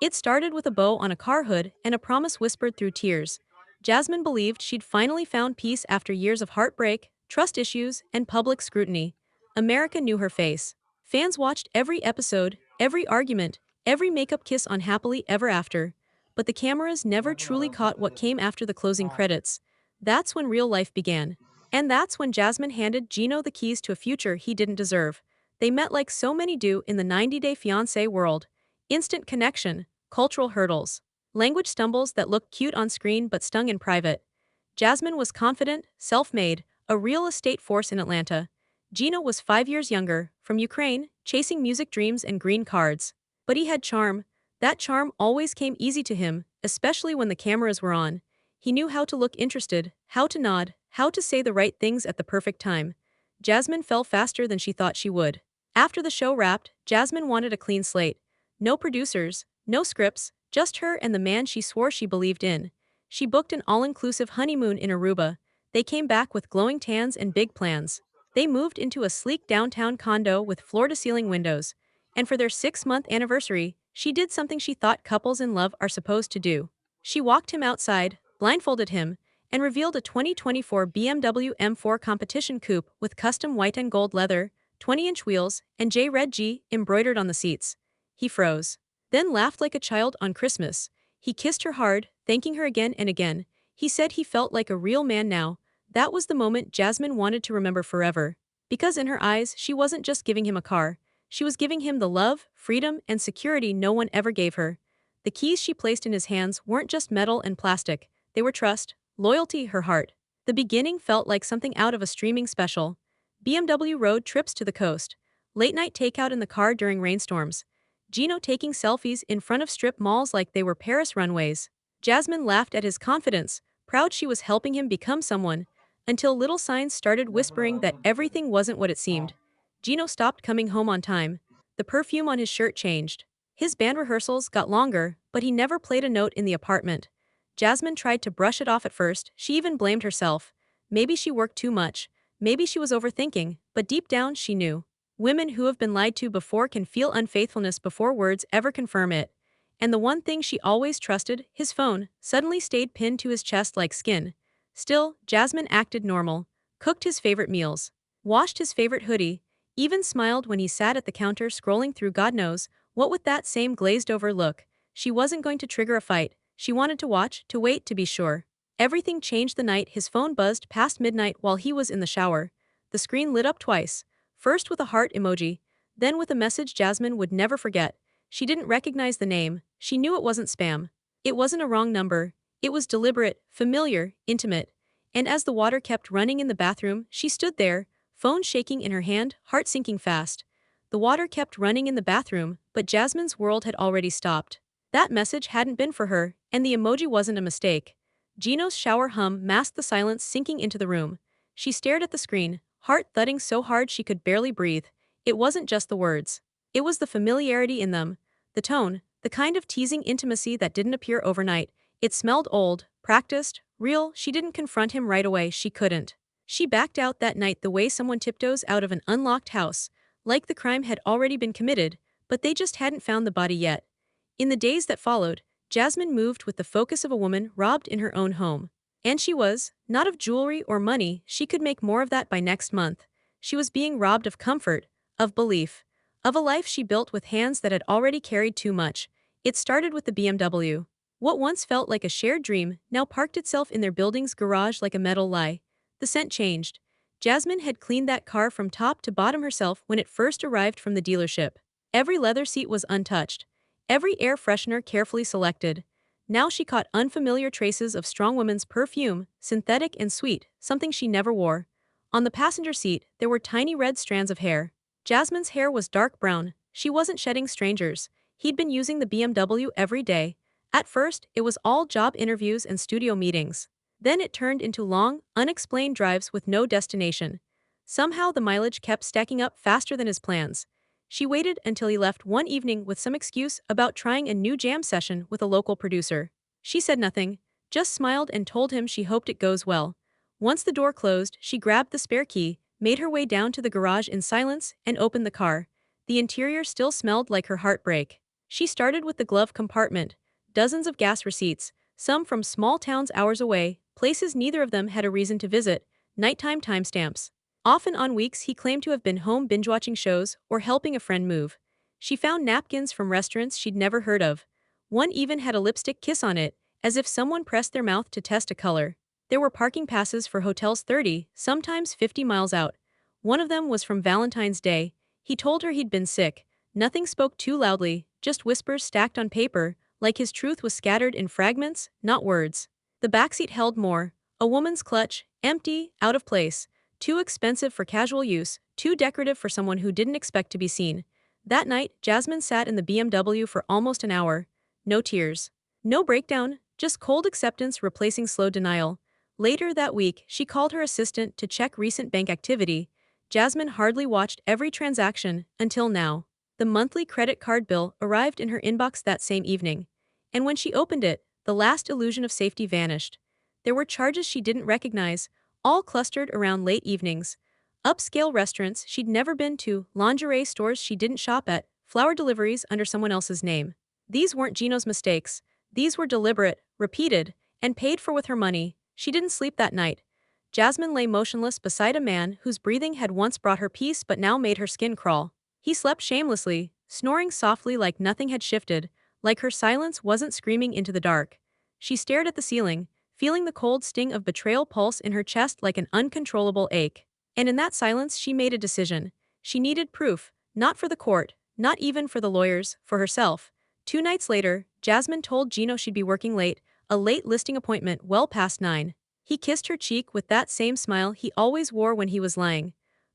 It started with a bow on a car hood and a promise whispered through tears. Jasmine believed she'd finally found peace after years of heartbreak, trust issues, and public scrutiny. America knew her face. Fans watched every episode, every argument, every makeup kiss on Happily Ever After. But the cameras never truly caught what came after the closing credits. That's when real life began. And that's when Jasmine handed Gino the keys to a future he didn't deserve. They met like so many do in the 90-day fiancé world. Instant connection, cultural hurdles, language stumbles that looked cute on screen but stung in private. Jasmine was confident, self-made, a real estate force in Atlanta. Gino was 5 years younger, from Ukraine, chasing music dreams and green cards. But he had charm. That charm always came easy to him, especially when the cameras were on. He knew how to look interested, how to nod, how to say the right things at the perfect time. Jasmine fell faster than she thought she would. After the show wrapped, Jasmine wanted a clean slate. No producers, no scripts, just her and the man she swore she believed in. She booked an all-inclusive honeymoon in Aruba. They came back with glowing tans and big plans. They moved into a sleek downtown condo with floor-to-ceiling windows. And for their 6-month anniversary, she did something she thought couples in love are supposed to do. She walked him outside, blindfolded him, and revealed a 2024 BMW M4 competition coupe with custom white and gold leather, 20-inch wheels, and J-Red G embroidered on the seats. He froze. Then laughed like a child on Christmas. He kissed her hard, thanking her again and again. He said he felt like a real man now. That was the moment Jasmine wanted to remember forever. Because in her eyes, she wasn't just giving him a car. She was giving him the love, freedom, and security no one ever gave her. The keys she placed in his hands weren't just metal and plastic. They were trust, loyalty, her heart. The beginning felt like something out of a streaming special. BMW road trips to the coast. Late-night takeout in the car during rainstorms. Gino taking selfies in front of strip malls like they were Paris runways. Jasmine laughed at his confidence, proud she was helping him become someone, until little signs started whispering that everything wasn't what it seemed. Gino stopped coming home on time. The perfume on his shirt changed. His band rehearsals got longer, but he never played a note in the apartment. Jasmine tried to brush it off at first. She even blamed herself. Maybe she worked too much. Maybe she was overthinking, but deep down she knew. Women who have been lied to before can feel unfaithfulness before words ever confirm it. And the one thing she always trusted, his phone, suddenly stayed pinned to his chest like skin. Still, Jasmine acted normal, cooked his favorite meals, washed his favorite hoodie, even smiled when he sat at the counter scrolling through God knows what with that same glazed-over look. She wasn't going to trigger a fight. She wanted to watch, to wait, to be sure. Everything changed the night his phone buzzed past midnight while he was in the shower. The screen lit up twice. First with a heart emoji, then with a message Jasmine would never forget. She didn't recognize the name. She knew it wasn't spam. It wasn't a wrong number. It was deliberate, familiar, intimate. And as the water kept running in the bathroom, she stood there, phone shaking in her hand, heart sinking fast. The water kept running in the bathroom, but Jasmine's world had already stopped. That message hadn't been for her, and the emoji wasn't a mistake. Gino's shower hum masked the silence sinking into the room. She stared at the screen, heart thudding so hard she could barely breathe. It wasn't just the words. It was the familiarity in them. The tone, the kind of teasing intimacy that didn't appear overnight. It smelled old, practiced, real. She didn't confront him right away, she couldn't. She backed out that night the way someone tiptoes out of an unlocked house, like the crime had already been committed, but they just hadn't found the body yet. In the days that followed, Jasmine moved with the focus of a woman robbed in her own home. And she was, not of jewelry or money, she could make more of that by next month. She was being robbed of comfort, of belief, of a life she built with hands that had already carried too much. It started with the BMW. What once felt like a shared dream now parked itself in their building's garage like a metal lie. The scent changed. Jasmine had cleaned that car from top to bottom herself when it first arrived from the dealership. Every leather seat was untouched. Every air freshener carefully selected. Now she caught unfamiliar traces of strong woman's perfume, synthetic and sweet, something she never wore. On the passenger seat, there were tiny red strands of hair. Jasmine's hair was dark brown. She wasn't shedding strangers. He'd been using the BMW every day. At first, it was all job interviews and studio meetings. Then it turned into long, unexplained drives with no destination. Somehow the mileage kept stacking up faster than his plans. She waited until he left one evening with some excuse about trying a new jam session with a local producer. She said nothing, just smiled and told him she hoped it goes well. Once the door closed, she grabbed the spare key, made her way down to the garage in silence, and opened the car. The interior still smelled like her heartbreak. She started with the glove compartment, dozens of gas receipts, some from small towns hours away, places neither of them had a reason to visit, nighttime timestamps. Often on weeks he claimed to have been home binge-watching shows or helping a friend move. She found napkins from restaurants she'd never heard of. One even had a lipstick kiss on it, as if someone pressed their mouth to test a color. There were parking passes for hotels 30, sometimes 50 miles out. One of them was from Valentine's Day. He told her he'd been sick. Nothing spoke too loudly, just whispers stacked on paper, like his truth was scattered in fragments, not words. The backseat held more. A woman's clutch, empty, out of place. Too expensive for casual use, too decorative for someone who didn't expect to be seen. That night, Jasmin sat in the BMW for almost an hour. No tears. No breakdown, just cold acceptance replacing slow denial. Later that week, she called her assistant to check recent bank activity. Jasmin hardly watched every transaction until now. The monthly credit card bill arrived in her inbox that same evening. And when she opened it, the last illusion of safety vanished. There were charges she didn't recognize, all clustered around late evenings. Upscale restaurants she'd never been to, lingerie stores she didn't shop at, flower deliveries under someone else's name. These weren't Gino's mistakes. These were deliberate, repeated, and paid for with her money. She didn't sleep that night. Jasmin lay motionless beside a man whose breathing had once brought her peace but now made her skin crawl. He slept shamelessly, snoring softly like nothing had shifted, like her silence wasn't screaming into the dark. She stared at the ceiling, feeling the cold sting of betrayal pulse in her chest like an uncontrollable ache. And in that silence she made a decision. She needed proof, not for the court, not even for the lawyers, for herself. 2 nights later, Jasmin told Gino she'd be working late, a late listing appointment well past 9. He kissed her cheek with that same smile he always wore when he was lying.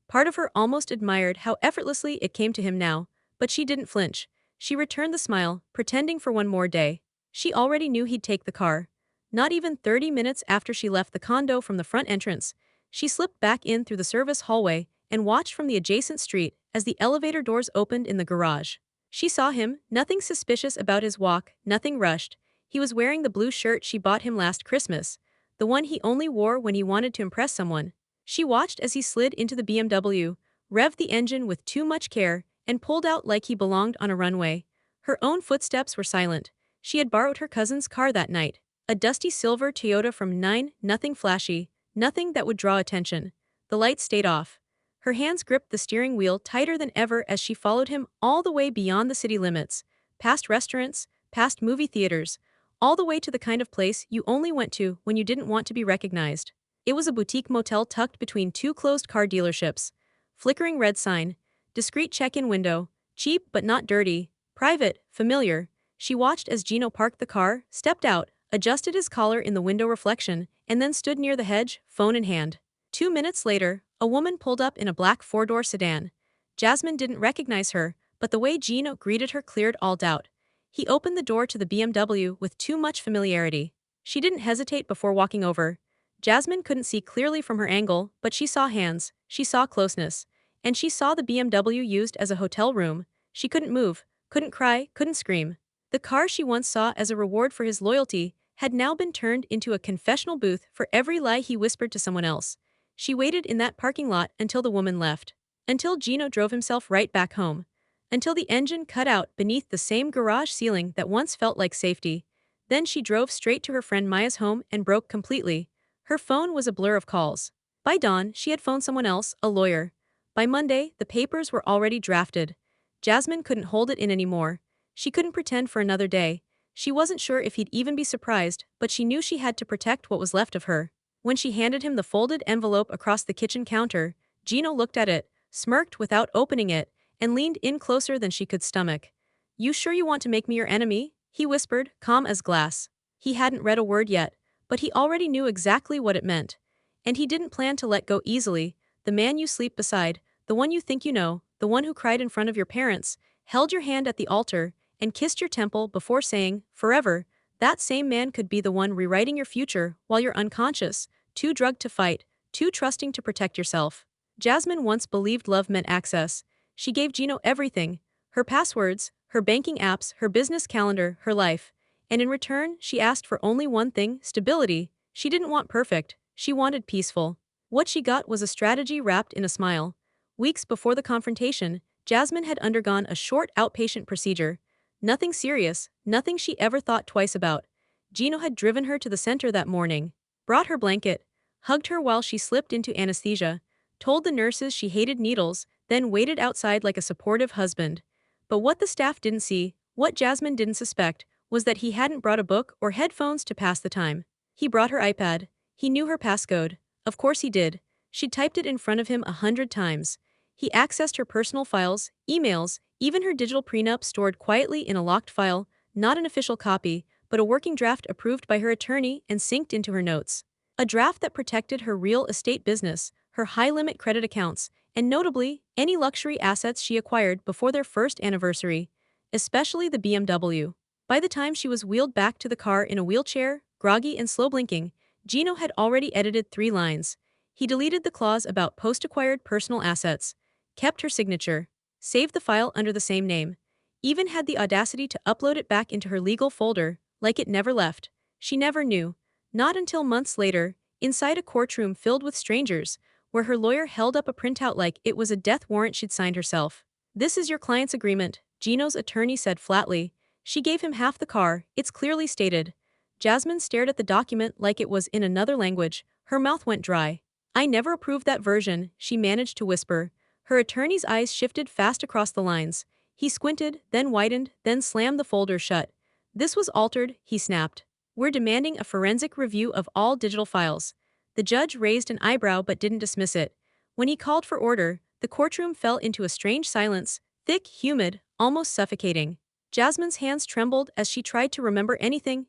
Part of her almost admired how effortlessly it came to him now, but she didn't flinch. She returned the smile, pretending for one more day. She already knew he'd take the car. Not even 30 minutes after she left the condo from the front entrance, she slipped back in through the service hallway and watched from the adjacent street as the elevator doors opened in the garage. She saw him, nothing suspicious about his walk, nothing rushed. He was wearing the blue shirt she bought him last Christmas, the one he only wore when he wanted to impress someone. She watched as he slid into the BMW, revved the engine with too much care, and pulled out like he belonged on a runway. Her own footsteps were silent. She had borrowed her cousin's car that night. A dusty silver Toyota from 9, nothing flashy, nothing that would draw attention. The lights stayed off. Her hands gripped the steering wheel tighter than ever as she followed him all the way beyond the city limits, past restaurants, past movie theaters, all the way to the kind of place you only went to when you didn't want to be recognized. It was a boutique motel tucked between two closed car dealerships. Flickering red sign, discreet check-in window, cheap but not dirty, private, familiar. She watched as Gino parked the car, stepped out, adjusted his collar in the window reflection, and then stood near the hedge, phone in hand. 2 minutes later, a woman pulled up in a black four-door sedan. Jasmin didn't recognize her, but the way Gino greeted her cleared all doubt. He opened the door to the BMW with too much familiarity. She didn't hesitate before walking over. Jasmin couldn't see clearly from her angle, but she saw hands, she saw closeness. And she saw the BMW used as a hotel room. She couldn't move, couldn't cry, couldn't scream. The car she once saw as a reward for his loyalty had now been turned into a confessional booth for every lie he whispered to someone else. She waited in that parking lot until the woman left. Until Gino drove himself right back home. Until the engine cut out beneath the same garage ceiling that once felt like safety. Then she drove straight to her friend Maya's home and broke completely. Her phone was a blur of calls. By dawn, she had phoned someone else, a lawyer. By Monday, the papers were already drafted. Jasmin couldn't hold it in anymore. She couldn't pretend for another day. She wasn't sure if he'd even be surprised, but she knew she had to protect what was left of her. When she handed him the folded envelope across the kitchen counter, Gino looked at it, smirked without opening it, and leaned in closer than she could stomach. "You sure you want to make me your enemy?" he whispered, calm as glass. He hadn't read a word yet, but he already knew exactly what it meant. And he didn't plan to let go easily. The man you sleep beside, the one you think you know, the one who cried in front of your parents, held your hand at the altar, and kissed your temple before saying, forever, that same man could be the one rewriting your future while you're unconscious, too drugged to fight, too trusting to protect yourself. Jasmin once believed love meant access. She gave Gino everything, her passwords, her banking apps, her business calendar, her life. And in return, she asked for only one thing, stability. She didn't want perfect, she wanted peaceful. What she got was a strategy wrapped in a smile. Weeks before the confrontation, Jasmin had undergone a short outpatient procedure. Nothing serious, nothing she ever thought twice about. Gino had driven her to the center that morning, brought her blanket, hugged her while she slipped into anesthesia, told the nurses she hated needles, then waited outside like a supportive husband. But what the staff didn't see, what Jasmin didn't suspect, was that he hadn't brought a book or headphones to pass the time. He brought her iPad. He knew her passcode. Of course he did. She'd typed it in front of him 100 times. He accessed her personal files, emails, even her digital prenup stored quietly in a locked file, not an official copy, but a working draft approved by her attorney and synced into her notes. A draft that protected her real estate business, her high-limit credit accounts, and notably, any luxury assets she acquired before their first anniversary, especially the BMW. By the time she was wheeled back to the car in a wheelchair, groggy and slow blinking, Gino had already edited 3 lines. He deleted the clause about post-acquired personal assets, kept her signature, saved the file under the same name, even had the audacity to upload it back into her legal folder, like it never left. She never knew. Not until months later, inside a courtroom filled with strangers, where her lawyer held up a printout like it was a death warrant she'd signed herself. "This is your client's agreement," Gino's attorney said flatly. She gave him half the car, it's clearly stated. Jasmin stared at the document like it was in another language, her mouth went dry. "I never approved that version," she managed to whisper. Her attorney's eyes shifted fast across the lines. He squinted, then widened, then slammed the folder shut. "This was altered," he snapped. "We're demanding a forensic review of all digital files." The judge raised an eyebrow but didn't dismiss it. When he called for order, the courtroom fell into a strange silence, thick, humid, almost suffocating. Jasmin's hands trembled as she tried to remember anything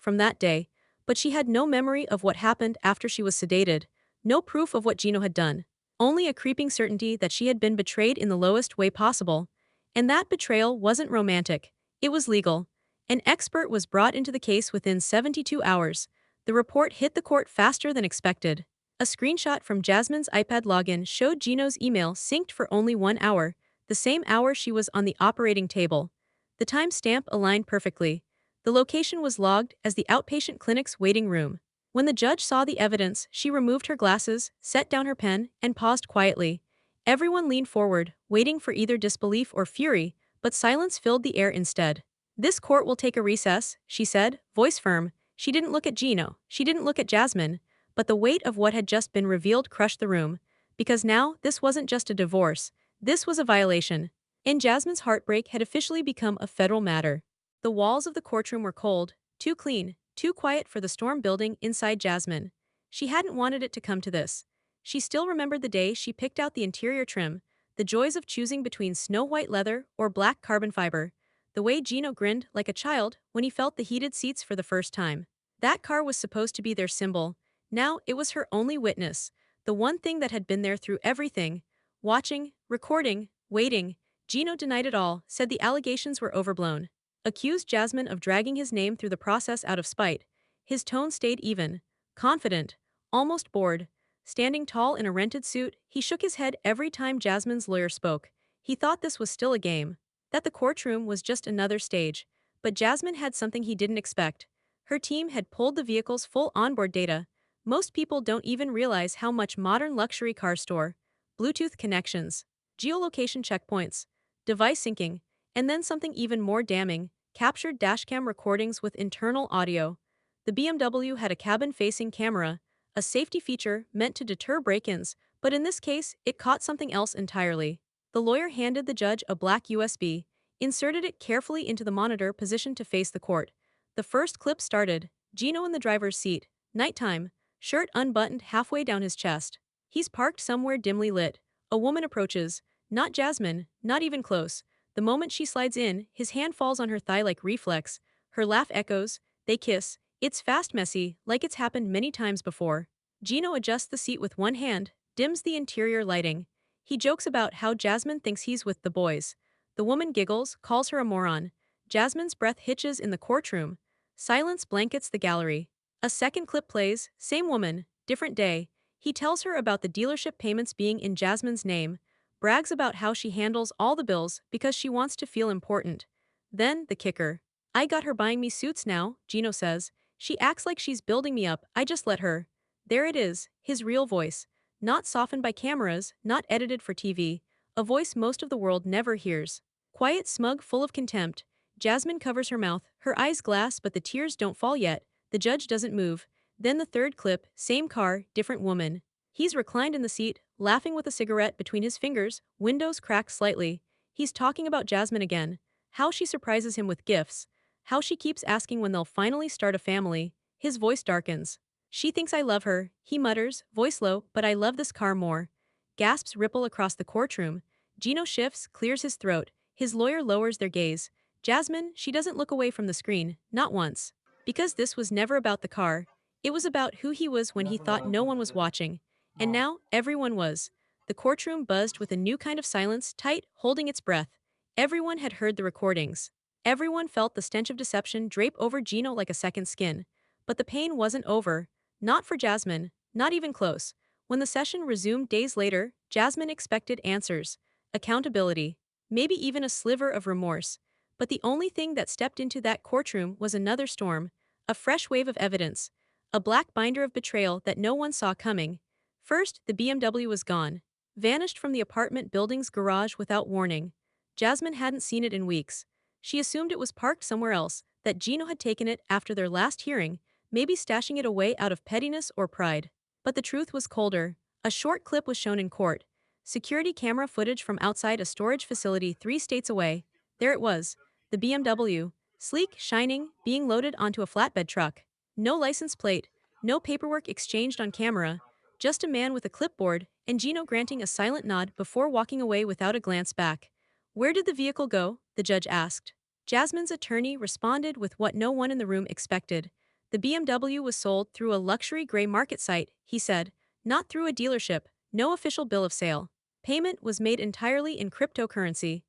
from that day, but she had no memory of what happened after she was sedated, no proof of what Gino had done. Only a creeping certainty that she had been betrayed in the lowest way possible. And that betrayal wasn't romantic, it was legal. An expert was brought into the case within 72 hours. The report hit the court faster than expected. A screenshot from Jasmin's iPad login showed Gino's email synced for only 1 hour, the same hour she was on the operating table. The timestamp aligned perfectly. The location was logged as the outpatient clinic's waiting room. When the judge saw the evidence, she removed her glasses, set down her pen, and paused quietly. Everyone leaned forward, waiting for either disbelief or fury, but silence filled the air instead. "This court will take a recess," she said, voice firm. She didn't look at Gino, she didn't look at Jasmin, but the weight of what had just been revealed crushed the room. Because now, this wasn't just a divorce, this was a violation. And Jasmin's heartbreak had officially become a federal matter. The walls of the courtroom were cold, too clean, too quiet for the storm building inside Jasmin. She hadn't wanted it to come to this. She still remembered the day she picked out the interior trim, the joys of choosing between snow-white leather or black carbon fiber, the way Gino grinned like a child when he felt the heated seats for the first time. That car was supposed to be their symbol. Now it was her only witness, the one thing that had been there through everything, watching, recording, waiting. Gino denied it all, said the allegations were overblown. Accused Jasmin of dragging his name through the process out of spite. His tone stayed even, confident, almost bored. Standing tall in a rented suit, he shook his head every time Jasmin's lawyer spoke. He thought this was still a game, that the courtroom was just another stage. But Jasmin had something he didn't expect. Her team had pulled the vehicle's full onboard data. Most people don't even realize how much modern luxury cars store. Bluetooth connections, geolocation checkpoints, device syncing, and then something even more damning, captured dashcam recordings with internal audio. The BMW had a cabin-facing camera, a safety feature meant to deter break-ins, but in this case, it caught something else entirely. The lawyer handed the judge a black USB, inserted it carefully into the monitor positioned to face the court. The first clip started, Gino in the driver's seat, nighttime, shirt unbuttoned halfway down his chest. He's parked somewhere dimly lit. A woman approaches, not Jasmin, not even close. The moment she slides in, his hand falls on her thigh like reflex. Her laugh echoes, they kiss. It's fast, messy, like it's happened many times before. Gino adjusts the seat with one hand, dims the interior lighting. He jokes about how Jasmin thinks he's with the boys. The woman giggles, calls her a moron. Jasmin's breath hitches in the courtroom. Silence blankets the gallery. A second clip plays, same woman, different day. He tells her about the dealership payments being in Jasmin's name, brags about how she handles all the bills because she wants to feel important. Then, the kicker. "I got her buying me suits now," Gino says. "She acts like she's building me up, I just let her." There it is, his real voice. Not softened by cameras, not edited for TV. A voice most of the world never hears. Quiet, smug, full of contempt. Jasmin covers her mouth, her eyes glass but the tears don't fall yet. The judge doesn't move. Then the third clip, same car, different woman. He's reclined in the seat, laughing with a cigarette between his fingers, windows cracked slightly. He's talking about Jasmin again. How she surprises him with gifts. How she keeps asking when they'll finally start a family. His voice darkens. She thinks I love her, he mutters, voice low, but I love this car more. Gasps ripple across the courtroom. Gino shifts, clears his throat. His lawyer lowers their gaze. Jasmin, she doesn't look away from the screen, not once. Because this was never about the car. It was about who he was when he thought no one was watching. And now, everyone was. The courtroom buzzed with a new kind of silence, tight, holding its breath. Everyone had heard the recordings. Everyone felt the stench of deception drape over Gino like a second skin. But the pain wasn't over. Not for Jasmin, not even close. When the session resumed days later, Jasmin expected answers. Accountability. Maybe even a sliver of remorse. But the only thing that stepped into that courtroom was another storm. A fresh wave of evidence. A black binder of betrayal that no one saw coming. First, the BMW was gone. Vanished from the apartment building's garage without warning. Jasmin hadn't seen it in weeks. She assumed it was parked somewhere else, that Gino had taken it after their last hearing, maybe stashing it away out of pettiness or pride. But the truth was colder. A short clip was shown in court. Security camera footage from outside a storage facility 3 states away. There it was. The BMW. Sleek, shining, being loaded onto a flatbed truck. No license plate. No paperwork exchanged on camera. Just a man with a clipboard, and Gino granting a silent nod before walking away without a glance back. Where did the vehicle go? The judge asked. Jasmin's attorney responded with what no one in the room expected. The BMW was sold through a luxury gray market site, he said, not through a dealership, no official bill of sale. Payment was made entirely in cryptocurrency.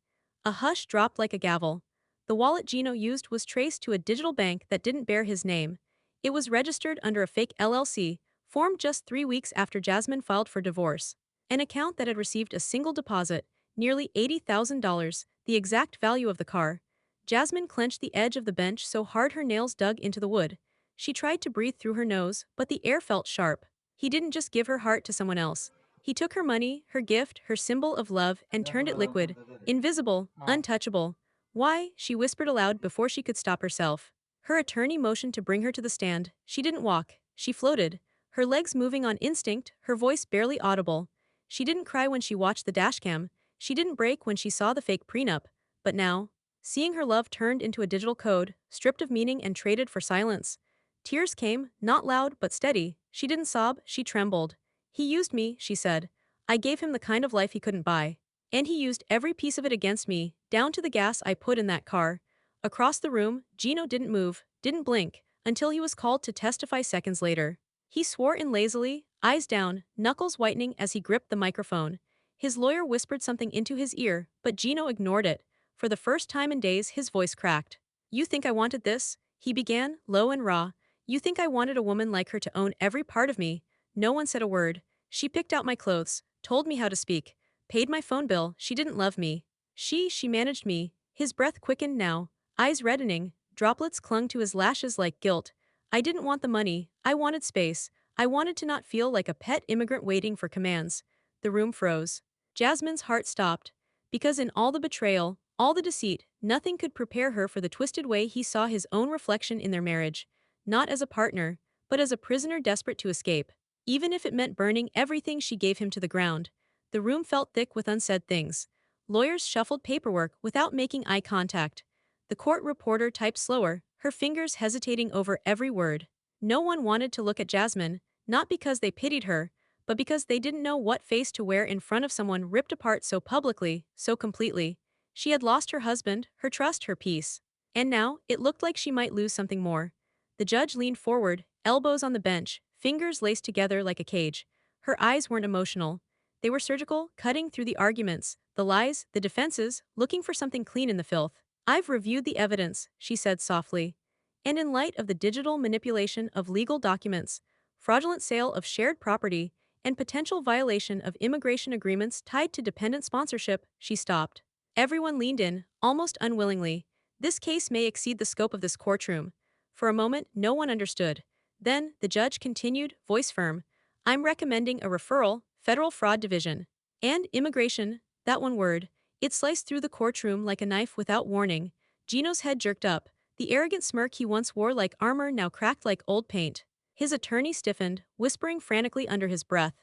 A hush dropped like a gavel. The wallet Gino used was traced to a digital bank that didn't bear his name. It was registered under a fake LLC, formed just 3 weeks after Jasmin filed for divorce. An account that had received a single deposit, nearly $80,000, the exact value of the car. Jasmin clenched the edge of the bench so hard her nails dug into the wood. She tried to breathe through her nose, but the air felt sharp. He didn't just give her heart to someone else. He took her money, her gift, her symbol of love, and turned it liquid, invisible, untouchable. Why? She whispered aloud before she could stop herself. Her attorney motioned to bring her to the stand. She didn't walk. She floated. Her legs moving on instinct, her voice barely audible. She didn't cry when she watched the dashcam. She didn't break when she saw the fake prenup. But now, seeing her love turned into a digital code, stripped of meaning and traded for silence. Tears came, not loud but steady. She didn't sob, she trembled. He used me, she said. I gave him the kind of life he couldn't buy. And he used every piece of it against me, down to the gas I put in that car. Across the room, Gino didn't move, didn't blink, until he was called to testify seconds later. He swore in lazily, eyes down, knuckles whitening as he gripped the microphone. His lawyer whispered something into his ear, but Gino ignored it. For the first time in days, his voice cracked. You think I wanted this? He began, low and raw. You think I wanted a woman like her to own every part of me? No one said a word. She picked out my clothes, told me how to speak, paid my phone bill. She didn't love me. She managed me. His breath quickened now, eyes reddening, droplets clung to his lashes like guilt. I didn't want the money, I wanted space. I wanted to not feel like a pet immigrant waiting for commands. The room froze. Jasmin's heart stopped. Because in all the betrayal, all the deceit, nothing could prepare her for the twisted way he saw his own reflection in their marriage. Not as a partner, but as a prisoner desperate to escape. Even if it meant burning everything she gave him to the ground. The room felt thick with unsaid things. Lawyers shuffled paperwork without making eye contact. The court reporter typed slower, her fingers hesitating over every word. No one wanted to look at Jasmin, not because they pitied her, but because they didn't know what face to wear in front of someone ripped apart so publicly, so completely. She had lost her husband, her trust, her peace. And now, it looked like she might lose something more. The judge leaned forward, elbows on the bench, fingers laced together like a cage. Her eyes weren't emotional. They were surgical, cutting through the arguments, the lies, the defenses, looking for something clean in the filth. I've reviewed the evidence, she said softly. And in light of the digital manipulation of legal documents, fraudulent sale of shared property, and potential violation of immigration agreements tied to dependent sponsorship, she stopped. Everyone leaned in, almost unwillingly. This case may exceed the scope of this courtroom. For a moment, no one understood. Then, the judge continued, voice firm. I'm recommending a referral, Federal Fraud Division. And immigration, that one word. It sliced through the courtroom like a knife without warning. Gino's head jerked up. The arrogant smirk he once wore like armor now cracked like old paint. His attorney stiffened, whispering frantically under his breath.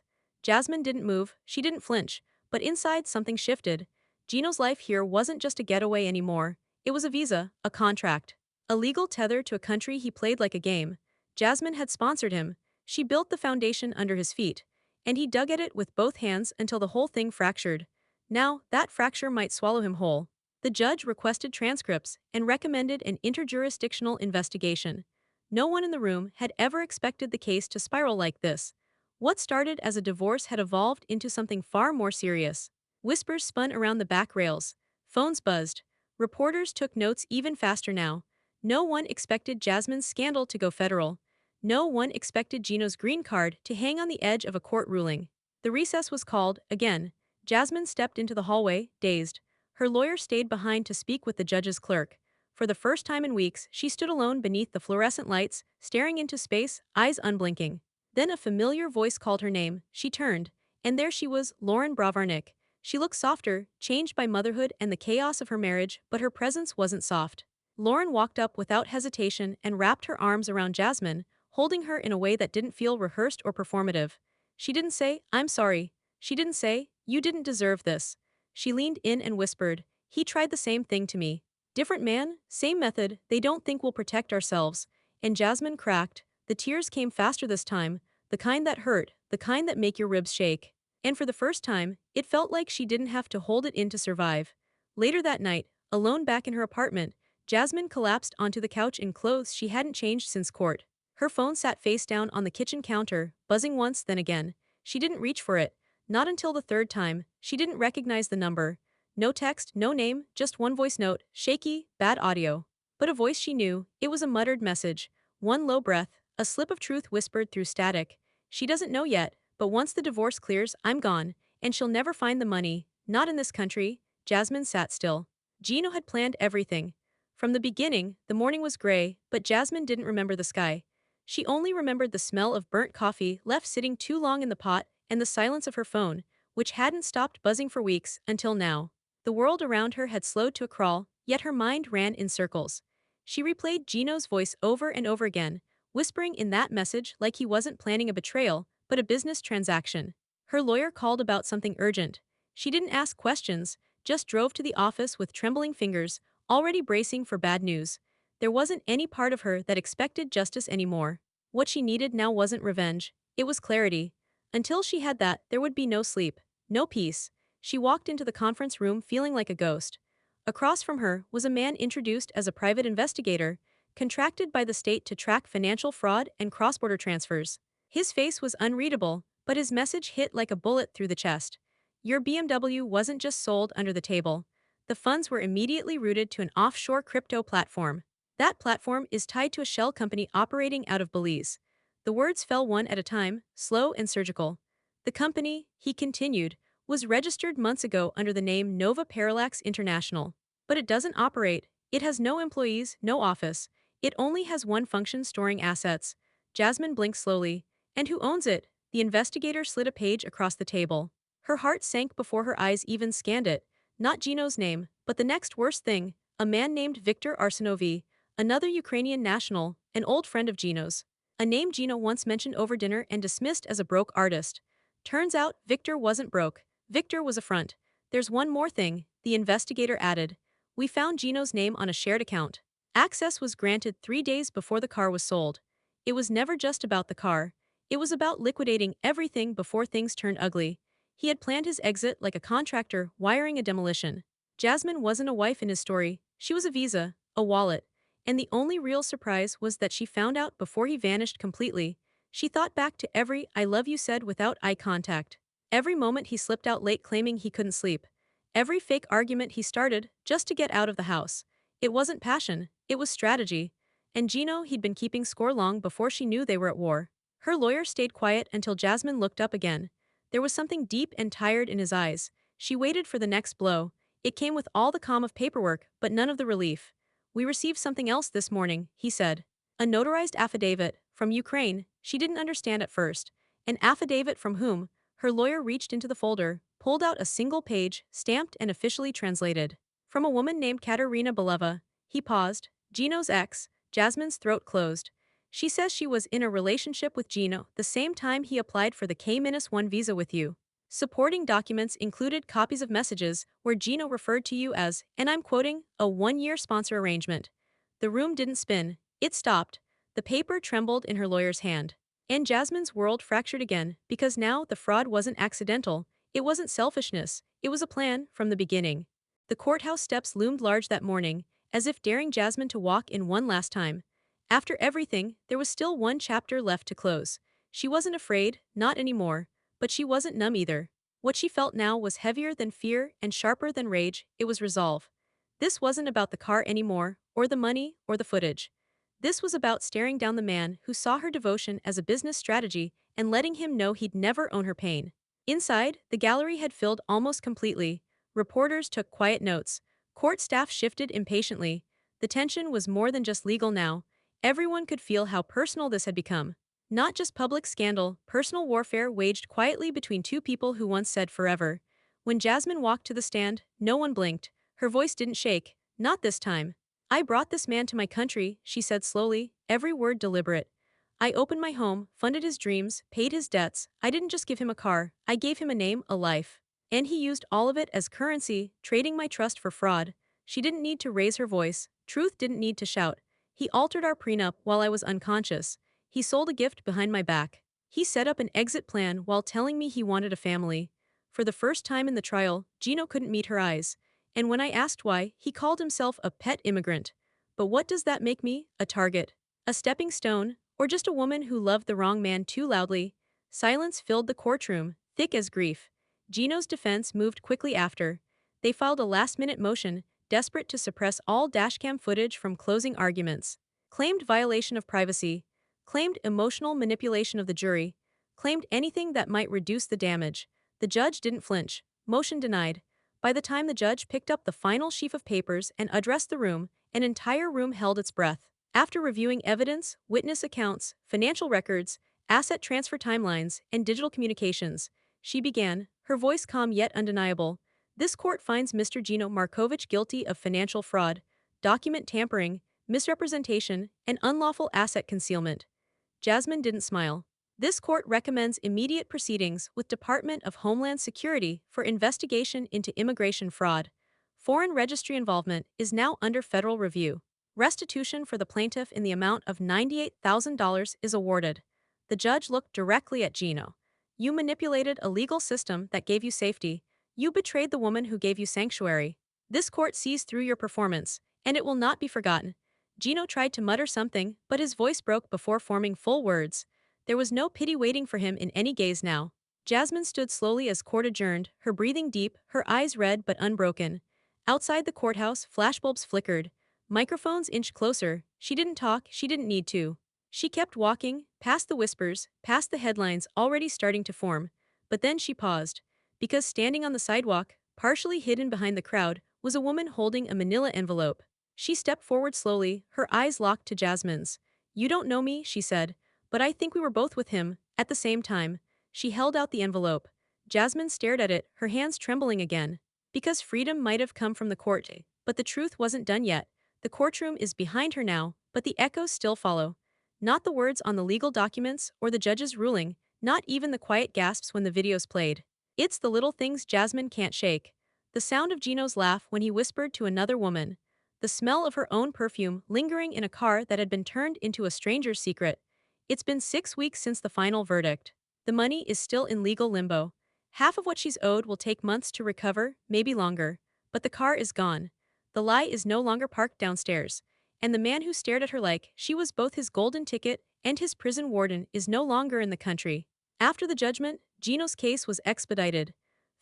Jasmin didn't move, she didn't flinch, but inside something shifted. Gino's life here wasn't just a getaway anymore. It was a visa, a contract. A legal tether to a country he played like a game. Jasmin had sponsored him. She built the foundation under his feet. And he dug at it with both hands until the whole thing fractured. Now, that fracture might swallow him whole. The judge requested transcripts and recommended an interjurisdictional investigation. No one in the room had ever expected the case to spiral like this. What started as a divorce had evolved into something far more serious. Whispers spun around the back rails. Phones buzzed. Reporters took notes even faster now. No one expected Jasmin's scandal to go federal. No one expected Gino's green card to hang on the edge of a court ruling. The recess was called, again. Jasmin stepped into the hallway, dazed. Her lawyer stayed behind to speak with the judge's clerk. For the first time in weeks, she stood alone beneath the fluorescent lights, staring into space, eyes unblinking. Then a familiar voice called her name. She turned, and there she was, Lauren Bravarnik. She looked softer, changed by motherhood and the chaos of her marriage, but her presence wasn't soft. Lauren walked up without hesitation and wrapped her arms around Jasmin, holding her in a way that didn't feel rehearsed or performative. She didn't say, "I'm sorry." She didn't say, "You didn't deserve this." She leaned in and whispered, "He tried the same thing to me. Different man, same method, they don't think we'll protect ourselves." And Jasmin cracked. The tears came faster this time, the kind that hurt, the kind that make your ribs shake. And for the first time, it felt like she didn't have to hold it in to survive. Later that night, alone back in her apartment, Jasmin collapsed onto the couch in clothes she hadn't changed since court. Her phone sat face down on the kitchen counter, buzzing once then again. She didn't reach for it. Not until the third time. She didn't recognize the number. No text, no name, just one voice note, shaky, bad audio. But a voice she knew. It was a muttered message. One low breath, a slip of truth whispered through static. She doesn't know yet, but once the divorce clears, I'm gone, and she'll never find the money. Not in this country. Jasmin sat still. Gino had planned everything. From the beginning, the morning was gray, but Jasmin didn't remember the sky. She only remembered the smell of burnt coffee left sitting too long in the pot and the silence of her phone, which hadn't stopped buzzing for weeks until now. The world around her had slowed to a crawl, yet her mind ran in circles. She replayed Gino's voice over and over again, whispering in that message like he wasn't planning a betrayal, but a business transaction. Her lawyer called about something urgent. She didn't ask questions, just drove to the office with trembling fingers, already bracing for bad news. There wasn't any part of her that expected justice anymore. What she needed now wasn't revenge, it was clarity. Until she had that, there would be no sleep, no peace. She walked into the conference room feeling like a ghost. Across from her was a man introduced as a private investigator, contracted by the state to track financial fraud and cross-border transfers. His face was unreadable, but his message hit like a bullet through the chest. Your BMW wasn't just sold under the table. The funds were immediately routed to an offshore crypto platform. That platform is tied to a shell company operating out of Belize. The words fell one at a time, slow and surgical. The company, he continued, was registered months ago under the name Nova Parallax International. But it doesn't operate. It has no employees, no office. It only has one function: storing assets. Jasmin blinked slowly. And who owns it? The investigator slid a page across the table. Her heart sank before her eyes even scanned it. Not Gino's name, but the next worst thing, a man named Viktor Arsenovi, another Ukrainian national, an old friend of Gino's. A name Gino once mentioned over dinner and dismissed as a broke artist. Turns out, Viktor wasn't broke. Viktor was a front. There's one more thing, the investigator added. We found Gino's name on a shared account. Access was granted 3 days before the car was sold. It was never just about the car. It was about liquidating everything before things turned ugly. He had planned his exit like a contractor wiring a demolition. Jasmin wasn't a wife in his story, she was a visa, a wallet. And the only real surprise was that she found out before he vanished completely. She thought back to every "I love you" said without eye contact. Every moment he slipped out late claiming he couldn't sleep. Every fake argument he started just to get out of the house. It wasn't passion, it was strategy. And Gino, he'd been keeping score long before she knew they were at war. Her lawyer stayed quiet until Jasmin looked up again. There was something deep and tired in his eyes. She waited for the next blow. It came with all the calm of paperwork, but none of the relief. We received something else this morning, he said. A notarized affidavit, from Ukraine. She didn't understand at first. An affidavit from whom? Her lawyer reached into the folder, pulled out a single page, stamped and officially translated. From a woman named Katerina Belova. He paused. Gino's ex. Jasmine's throat closed. She says she was in a relationship with Gino the same time he applied for the K-1 visa with you. Supporting documents included copies of messages where Gino referred to you as, and I'm quoting, a one-year sponsor arrangement. The room didn't spin. It stopped. The paper trembled in her lawyer's hand. And Jasmine's world fractured again because now the fraud wasn't accidental. It wasn't selfishness. It was a plan from the beginning. The courthouse steps loomed large that morning, as if daring Jasmine to walk in one last time. After everything, there was still one chapter left to close. She wasn't afraid, not anymore, but she wasn't numb either. What she felt now was heavier than fear and sharper than rage. It was resolve. This wasn't about the car anymore, or the money, or the footage. This was about staring down the man who saw her devotion as a business strategy and letting him know he'd never own her pain. Inside, the gallery had filled almost completely. Reporters took quiet notes. Court staff shifted impatiently. The tension was more than just legal now. Everyone could feel how personal this had become. Not just public scandal, personal warfare waged quietly between two people who once said forever. When Jasmine walked to the stand, no one blinked. Her voice didn't shake. Not this time. I brought this man to my country, she said slowly, every word deliberate. I opened my home, funded his dreams, paid his debts. I didn't just give him a car, I gave him a name, a life. And he used all of it as currency, trading my trust for fraud. She didn't need to raise her voice. Truth didn't need to shout. He altered our prenup while I was unconscious. He sold a gift behind my back. He set up an exit plan while telling me he wanted a family. For the first time in the trial, Gino couldn't meet her eyes. And when I asked why, he called himself a pet immigrant. But what does that make me? A target? A stepping stone? Or just a woman who loved the wrong man too loudly? Silence filled the courtroom, thick as grief. Gino's defense moved quickly after. They filed a last-minute motion, desperate to suppress all dashcam footage from closing arguments. Claimed violation of privacy. Claimed emotional manipulation of the jury. Claimed anything that might reduce the damage. The judge didn't flinch. Motion denied. By the time the judge picked up the final sheaf of papers and addressed the room, an entire room held its breath. After reviewing evidence, witness accounts, financial records, asset transfer timelines, and digital communications, she began, her voice calm yet undeniable. This court finds Mr. Gino Markovich guilty of financial fraud, document tampering, misrepresentation, and unlawful asset concealment. Jasmine didn't smile. This court recommends immediate proceedings with Department of Homeland Security for investigation into immigration fraud. Foreign registry involvement is now under federal review. Restitution for the plaintiff in the amount of $98,000 is awarded. The judge looked directly at Gino. You manipulated a legal system that gave you safety. You betrayed the woman who gave you sanctuary. This court sees through your performance, and it will not be forgotten. Gino tried to mutter something, but his voice broke before forming full words. There was no pity waiting for him in any gaze now. Jasmine stood slowly as court adjourned, her breathing deep, her eyes red but unbroken. Outside the courthouse, flashbulbs flickered. Microphones inched closer. She didn't talk, she didn't need to. She kept walking, past the whispers, past the headlines already starting to form. But then she paused. Because standing on the sidewalk, partially hidden behind the crowd, was a woman holding a manila envelope. She stepped forward slowly, her eyes locked to Jasmine's. You don't know me, she said, but I think we were both with him, at the same time. She held out the envelope. Jasmine stared at it, her hands trembling again. Because freedom might have come from the court, but the truth wasn't done yet. The courtroom is behind her now, but the echoes still follow. Not the words on the legal documents or the judge's ruling, not even the quiet gasps when the videos played. It's the little things Jasmine can't shake. The sound of Gino's laugh when he whispered to another woman. The smell of her own perfume lingering in a car that had been turned into a stranger's secret. It's been 6 weeks since the final verdict. The money is still in legal limbo. Half of what she's owed will take months to recover, maybe longer. But the car is gone. The lie is no longer parked downstairs. And the man who stared at her like she was both his golden ticket and his prison warden is no longer in the country. After the judgment, Gino's case was expedited.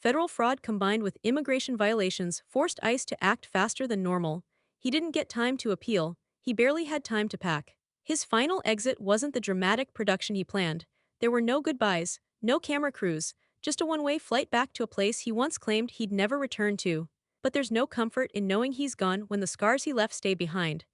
Federal fraud combined with immigration violations forced ICE to act faster than normal. He didn't get time to appeal. He barely had time to pack. His final exit wasn't the dramatic production he planned. There were no goodbyes, no camera crews, just a one-way flight back to a place he once claimed he'd never return to. But there's no comfort in knowing he's gone when the scars he left stay behind.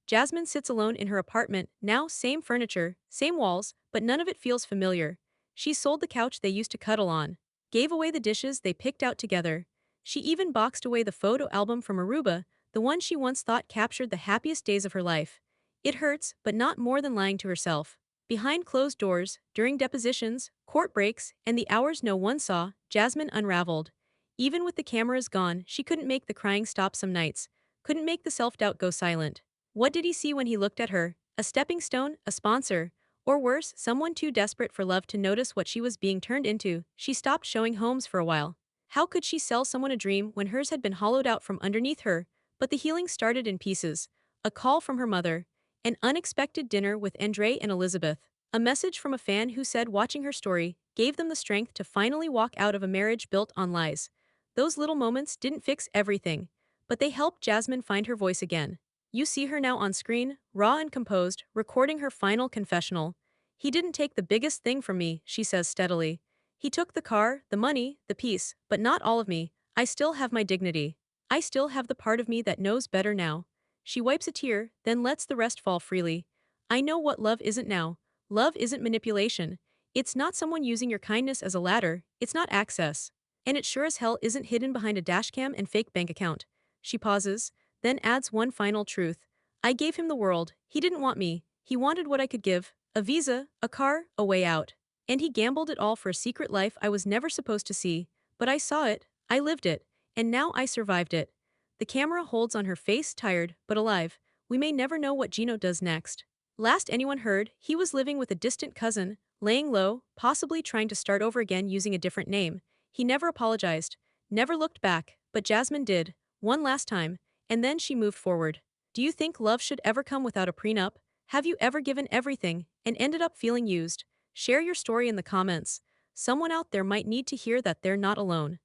Jasmine sits alone in her apartment, now same furniture, same walls, but none of it feels familiar. She sold the couch they used to cuddle on, gave away the dishes they picked out together. She even boxed away the photo album from Aruba, the one she once thought captured the happiest days of her life. It hurts, but not more than lying to herself. Behind closed doors, during depositions, court breaks, and the hours no one saw, Jasmin unraveled. Even with the cameras gone, she couldn't make the crying stop some nights, couldn't make the self-doubt go silent. What did he see when he looked at her? A stepping stone, a sponsor, or worse, someone too desperate for love to notice what she was being turned into? She stopped showing homes for a while. How could she sell someone a dream when hers had been hollowed out from underneath her? But the healing started in pieces. A call from her mother, an unexpected dinner with Andre and Elizabeth, a message from a fan who said watching her story gave them the strength to finally walk out of a marriage built on lies. Those little moments didn't fix everything, but they helped Jasmin find her voice again. You see her now on screen, raw and composed, recording her final confessional. He didn't take the biggest thing from me, she says steadily. He took the car, the money, the peace, but not all of me. I still have my dignity. I still have the part of me that knows better now. She wipes a tear, then lets the rest fall freely. I know what love isn't now. Love isn't manipulation. It's not someone using your kindness as a ladder, it's not access. And it sure as hell isn't hidden behind a dashcam and fake bank account. She pauses, then adds one final truth. I gave him the world, he didn't want me, he wanted what I could give, a visa, a car, a way out. And he gambled it all for a secret life I was never supposed to see. But I saw it, I lived it, and now I survived it. The camera holds on her face, tired, but alive. We may never know what Gino does next. Last anyone heard, he was living with a distant cousin, laying low, possibly trying to start over again using a different name. He never apologized, never looked back, but Jasmin did, one last time, and then she moved forward. Do you think love should ever come without a prenup? Have you ever given everything and ended up feeling used? Share your story in the comments. Someone out there might need to hear that they're not alone.